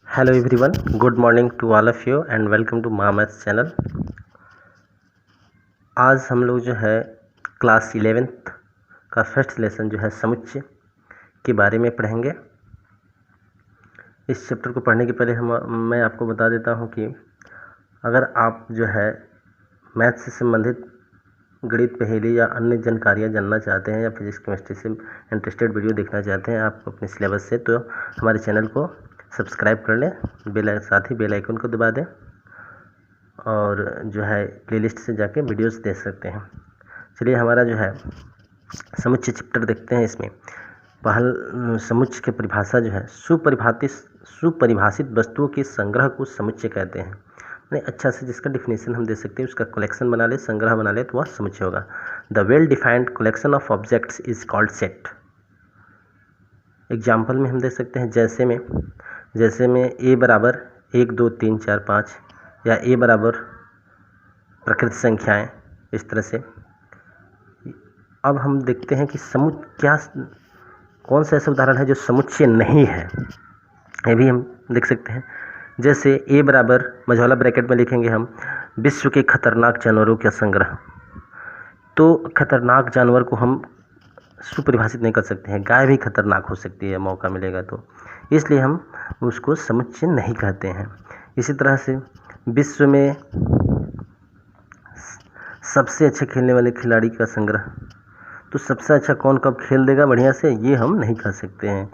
Hello everyone, good morning to all of you and welcome to Mamaths channel. आज हम लोग जो है क्लास 11th का फर्स्ट लेसन जो है समुच्चय के बारे में पढ़ेंगे। इस चैप्टर को पढ़ने के पहले मैं आपको बता देता हूं कि अगर आप जो है मैथ से संबंधित गणित पहेली या अन्य जानकारियां जानना चाहते हैं या फिजिक्स केमिस्ट्री से इंटरेस्टेड वीडियो देखना चाहते हैं आप अपने सिलेबस से, तो हमारे चैनल को सब्सक्राइब कर लें, साथ ही बेल आइकन को दबा दें और जो है प्लेलिस्ट से जाके वीडियोस देख सकते हैं। चलिए हमारा जो है समुच्चय चैप्टर देखते हैं। इसमें पहल समुच्चय की परिभाषा जो है सुपरिभाषित वस्तुओं के संग्रह को समुच्चय कहते हैं। नहीं, अच्छा से जिसका डिफिनेशन हम दे सकते हैं, उसका कलेक्शन बना ले, संग्रह बना ले, तो वह समुच्चय होगा। The well defined collection of objects is called set. Example में हम दे सकते हैं जैसे में ए बराबर 1 2 3 4 5 या ए बराबर प्रकृत संख्याएं, इस तरह से। अब हम देखते हैं कि कौन सा ऐसा उदाहरण है जो समुच्चय नहीं है, ये भी हम देख सकते हैं। जैसे ए बराबर मझौला ब्रैकेट में लिखेंगे हम विश्व के खतरनाक जानवरों का संग्रह। तो खतरनाक जानवर को हम सुपरिभाषित नहीं कर सकते हैं, गाय भी खतरनाक हो सकती है मौका मिलेगा तो, इसलिए हम उसको समुच्चय नहीं कहते हैं। इसी तरह से विश्व में सबसे अच्छे खेलने वाले खिलाड़ी का संग्रह, तो सबसे अच्छा कौन कब खेल देगा बढ़िया से, ये हम नहीं कह सकते हैं।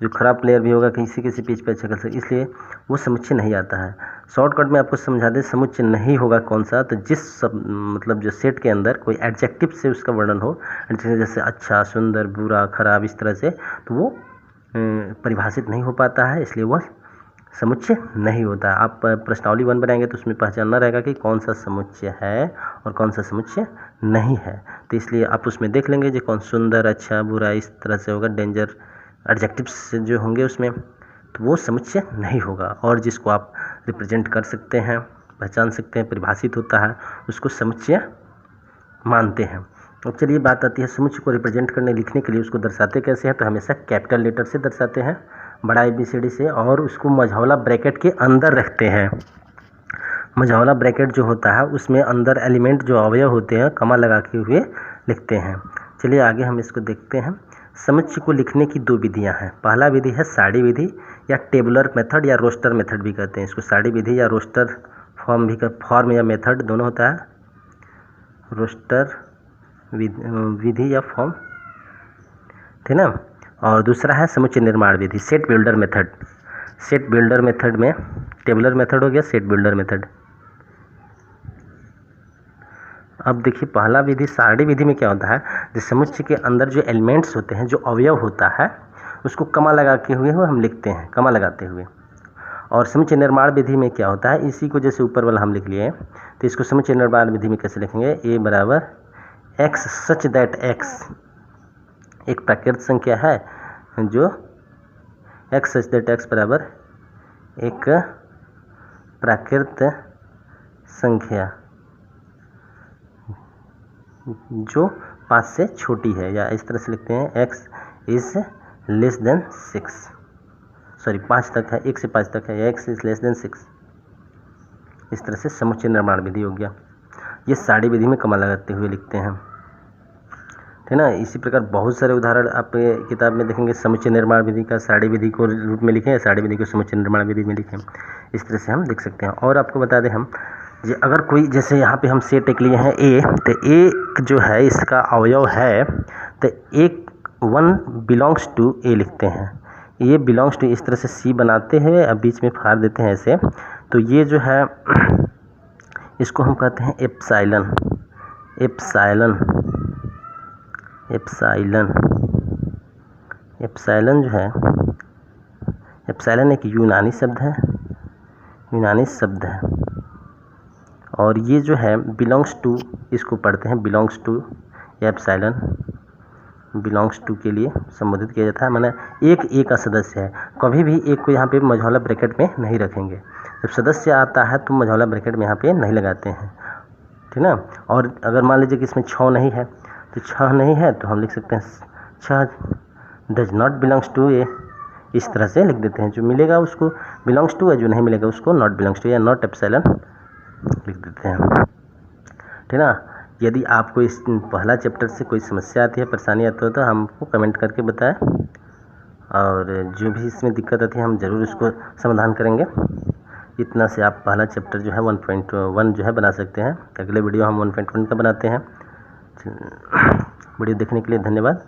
जो खराब प्लेयर भी होगा किसी पिच पे अच्छा कर सकते, इसलिए वो समुच्चय नहीं आता है। शॉर्टकट में आपको समझा दें, समुच्चय नहीं होगा कौन सा, तो मतलब जो सेट के अंदर कोई एडजेक्टिव से उसका वर्णन हो, जैसे अच्छा, सुंदर, बुरा, खराब, इस तरह से, तो वो परिभाषित नहीं हो पाता है, इसलिए वह समुच्चय नहीं होता। आप प्रश्नावली 1 बनाएंगे तो उसमें पहचानना रहेगा कि कौन सा समुच्चय है और कौन सा समुच्चय नहीं है। तो इसलिए आप उसमें देख लेंगे जो कौन सुंदर, अच्छा, बुरा, इस तरह से होगा, डेंजर, एडजेक्टिव्स जो होंगे उसमें, तो वो समुच्चय नहीं होगा। और जिसको आप रिप्रेजेंट कर सकते हैं, पहचान सकते हैं, परिभाषित होता है, उसको समुच्चय मानते हैं। तो चलिए बात आती है समुच्चय को रिप्रेजेंट करने, लिखने के लिए उसको दर्शाते कैसे हैं, तो हमेशा कैपिटल लेटर से दर्शाते हैं, बड़ा ABCD से, और उसको मझौला ब्रैकेट के अंदर रखते हैं। मझौला ब्रैकेट जो होता है उसमें अंदर एलिमेंट जो अवयव होते हैं कमा लगा के हुए लिखते हैं। चलिए आगे हम इसको देखते हैं। समुच्चय को लिखने की 2 विधियां हैं। पहला विधि है सारणी विधि या टेबुलर मेथड या रोस्टर मेथड भी कहते हैं इसको। सारणी विधि या रोस्टर फॉर्म या मेथड दोनों होता है, रोस्टर विधि या फॉर्म, ठीक ना। और दूसरा है समुच्चय निर्माण विधि, set builder method. Set builder method में टेबुलर मेथड हो गया, सेट बिल्डर मेथड। अब देखिए पहला विधि सारणी विधि में क्या होता है, जिस समुच्चय के अंदर जो एलिमेंट्स होते हैं, जो अवयव होता है, उसको कमा लगा के हुए हम लिखते हैं, कमा लगाते हुए। और समुच्चय निर्माण विधि में क्या होता है, इसी को जैसे ऊपर वाला हम लिख लिए, तो इसको समुच्चय निर्माण विधि में कैसे लिखेंगे, ए बराबर एक्स सच दैट एक्स एक प्राकृत संख्या है, जो एक्स सच दैट एक्स बराबर एक प्राकृत संख्या जो 5 से छोटी है, या इस तरह से लिखते हैं x is less than 6, sorry 5 तक है, 1 से 5 तक है, या एक्स इज लेस देन 6। इस तरह से समुच्चय निर्माण विधि हो गया। ये सारणी विधि में कमा लगाते हुए लिखते हैं, है ना। इसी प्रकार बहुत सारे उदाहरण आप किताब में देखेंगे, समुच्चय निर्माण विधि का सारणी विधि को रूप में लिखें या सारणी विधि को समुच्चय निर्माण विधि में लिखें, इस तरह से हम देख सकते हैं। और आपको बता दें हम, अगर कोई जैसे यहाँ पे हम सेट एक लिए हैं ए, तो ए जो है इसका अवयव है, तो एक 1 बिलोंग्स टू ए लिखते हैं, ये बिलोंग्स टू, इस तरह से सी बनाते हैं, अब बीच में फाड़ देते हैं ऐसे, तो ये जो है इसको हम कहते हैं एप्साइलन। एप्साइलन एप्साइलन एप्साइलन जो है, एप्साइलन एक यूनानी शब्द है, और ये जो है बिलोंग्स टू, इसको पढ़ते हैं belongs to, epsilon belongs to के लिए संबोधित किया जाता है, माने एक ए का सदस्य है। कभी भी एक को यहाँ पे मझौला ब्रैकेट में नहीं रखेंगे, जब सदस्य आता है तो मझौला ब्रैकेट में यहाँ पे नहीं लगाते हैं, ठीक ना। और अगर मान लीजिए कि इसमें 6 नहीं है, तो 6 नहीं है तो हम लिख सकते हैं 6 डज नॉट बिलोंग्स टू ए, इस तरह से लिख देते हैं। जो मिलेगा उसको बिलोंग्स टू है, जो नहीं मिलेगा उसको नॉट बिलोंग्स टू या नॉट एप्सिलॉन लिख देते हैं। ठीक ना। यदि आपको इस पहला चैप्टर से कोई समस्या आती है, परेशानी आती है तो हमको कमेंट करके बताएं, और जो भी इसमें दिक्कत आती है हम ज़रूर इसको समाधान करेंगे। इतना से आप पहला चैप्टर जो है 1.1 जो है बना सकते हैं। अगले वीडियो हम 1.1 का बनाते हैं। वीडियो देखने के लिए धन्यवाद।